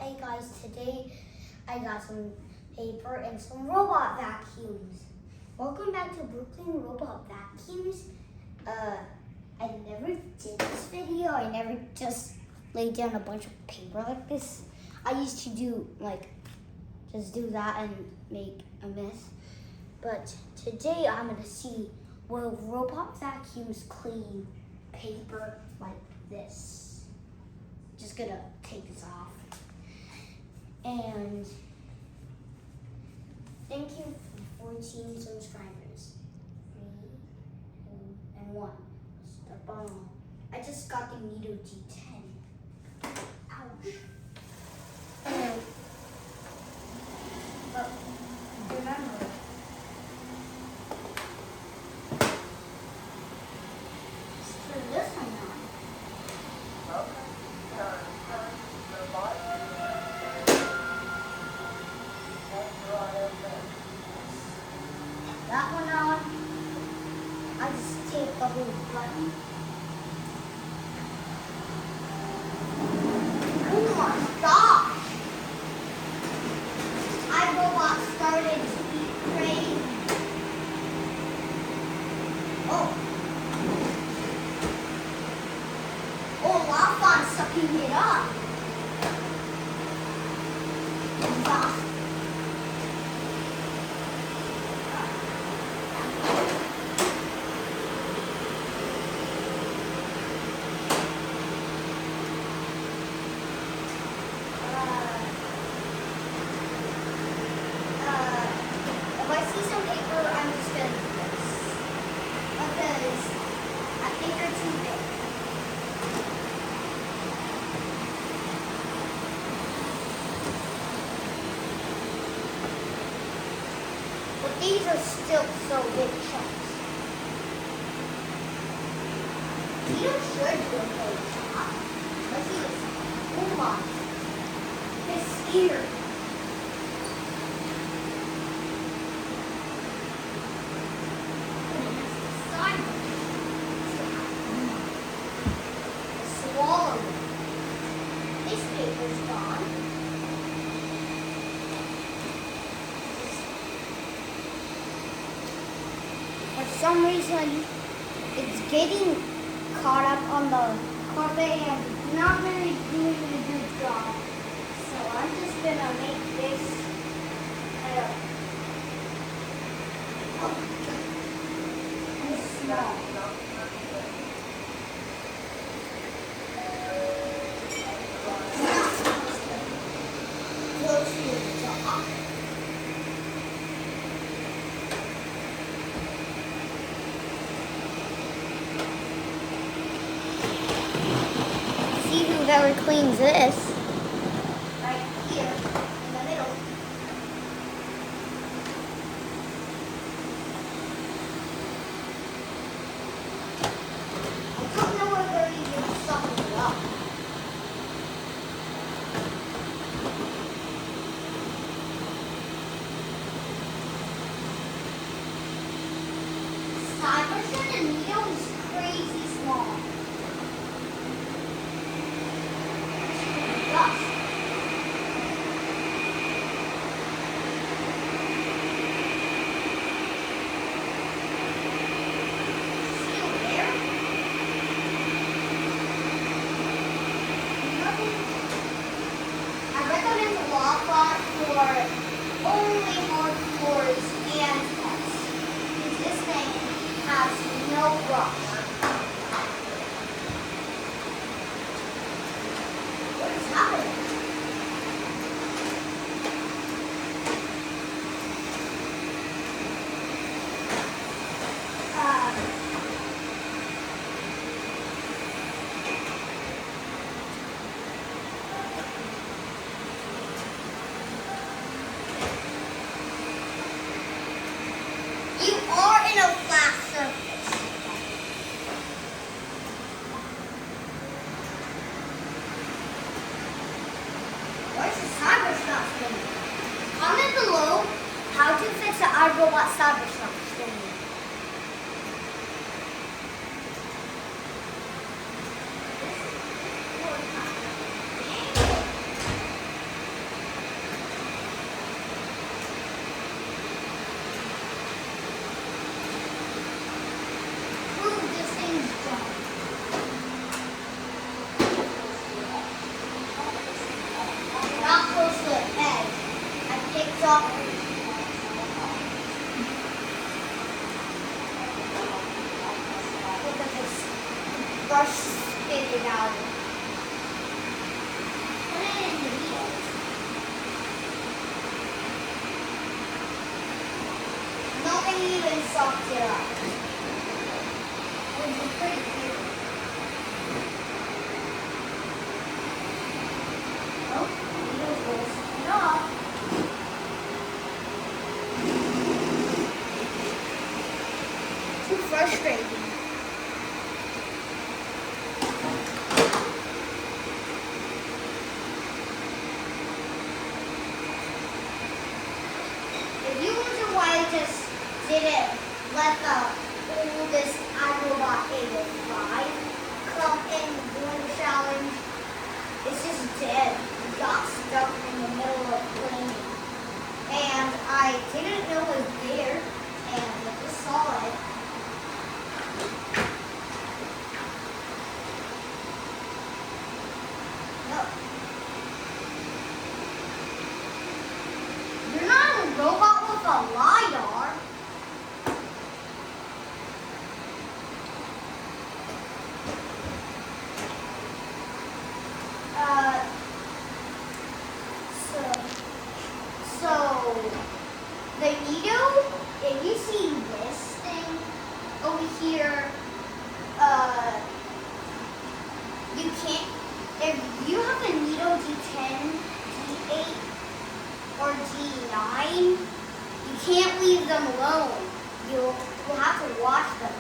Hey guys, today I got some paper and some robot vacuums. Welcome back to Brooklyn Robot Vacuums. I never did this video. I never just laid down a bunch of paper like this. I used to do just do that and make a mess. But today I'm gonna see will robot vacuums clean paper like this. Just gonna take this off. And thank you for 14 subscribers. 3, 2, and 1. Step on all. I just got the Nito G10. Ouch. But remember, let's turn this one on. That one on. I just take the whole button. Oh my gosh! iRobot started to be crazy. Oh, Lafon's sucking it up. Exhaust. If I see some paper, I'm just gonna do this because I think they're too big. But these are still so big chunks. You should do a big chunk. Let's see this. Oh my. It's scary. Swallow it. This paper's gone. For some reason, it's getting caught up on the carpet and not really doing a good job. So I'm just gonna make this small. Close to the top. See whoever cleans this. Right here in the middle. I don't know where they're even sucking it up. Cyberson and Neo is crazy small. Dust. Still there? Nothing. I recommend the Lafon for only hard floors and tests. Because this thing has no brush. What is happening? You are in a flat surface. Where's the Cybershot spinning? Comment below how to fix the iRobot Cybershot spinning. suck. Look at this. Brush spit it out. Put it in the needles. Nothing even sucked it up. Which is pretty cute. Oh, needles will suck it up. Too frustrating. If you wonder why I just didn't let the oldest iRobot A05 come in during the challenge, it's just dead. It got stuck in the middle of playing. And I didn't know it was there, and I just saw it. No. You're not a robot with a LiDAR. So the Nito, if you see this thing over here, you can't, if you have the Nito G10, G8, or G9, you can't leave them alone. You'll have to watch them.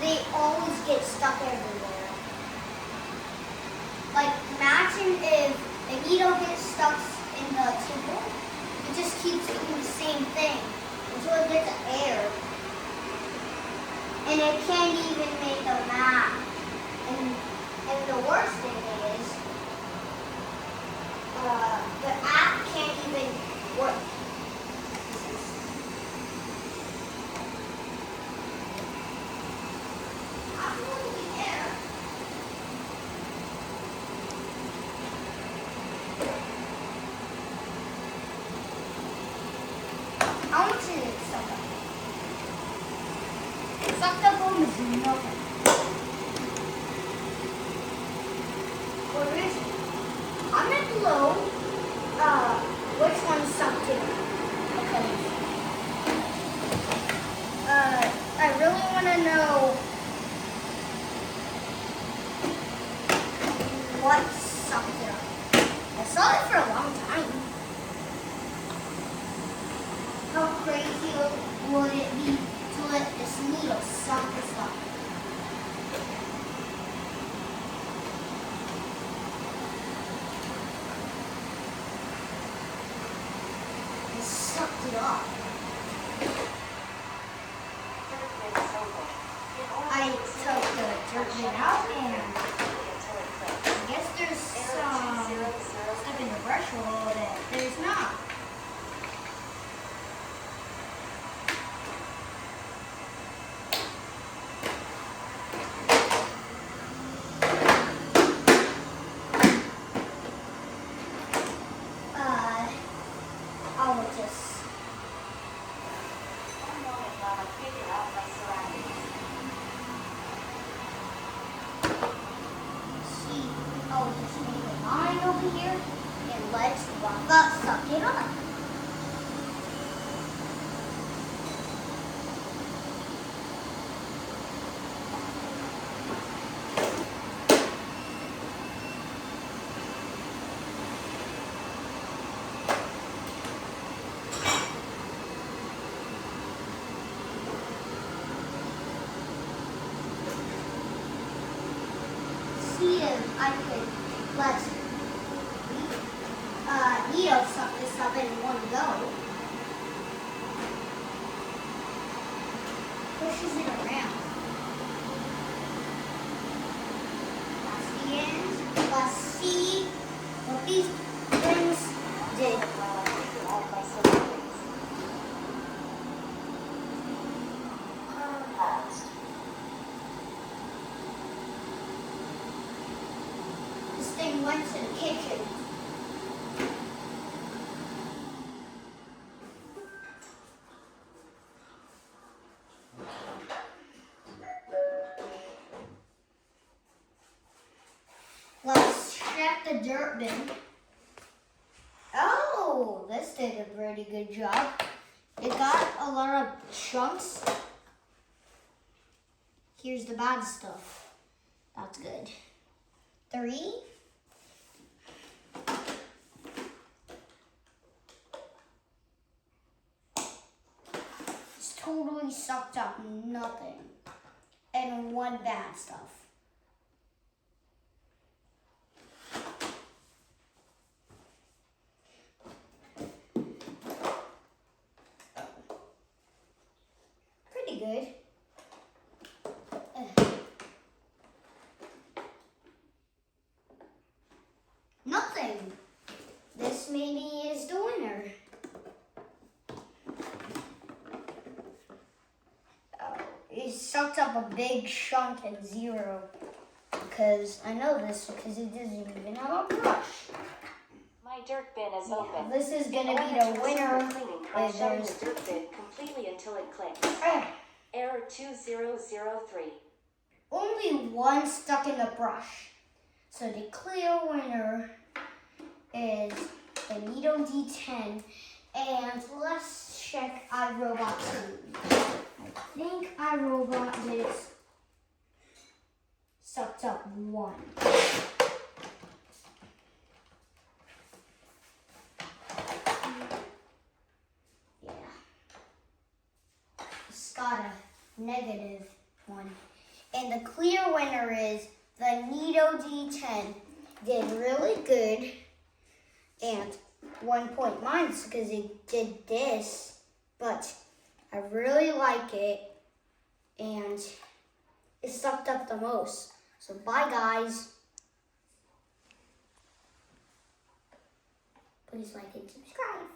They always get stuck everywhere. Like, imagine if the Nito gets stuck in the table, it just keeps doing the same thing until it gets air. And it can't even make a map. And the worst thing is, the app can't even work. Absolutely air. I want to see it sucked up. Sucked up on is nothing. Or is it? Comment below which one sucked it. Okay. I really want to know what sucked it up. I saw it for a long time. How crazy would it be to let this needle suck this up? It sucked it up. I took the dirt bit out and I guess there's some stuff in the brush hole that there's not. I'll just see. I'll just make a line over here and let's suck it up. See if I could let Neo suck this up in one go. Pushes it around. That's the end. Let's see what these things did. This thing went to the kitchen. the dirt bin. Oh, this did a pretty good job. It got a lot of chunks. Here's the bad stuff. That's good. 3. It's totally sucked up nothing. And 1 bad stuff. Pretty good. Nothing. This maybe is the winner. Oh, it sucked up a big chunk and 0. Because I know this because it doesn't even have a brush. My dirt bin is open. This is gonna be the winner. Press shut the dirt bin completely until it clicks. Error 2003. Only 1 stuck in the brush. So the clear winner is the Neato D10. And let's check iRobot 2. I think iRobot did sucked up 1. Yeah. It's got a -1. And the clear winner is the Neato D10. Did really good. And 1 point minus because it did this. But I really like it. And it sucked up the most. So bye guys. Please like and subscribe.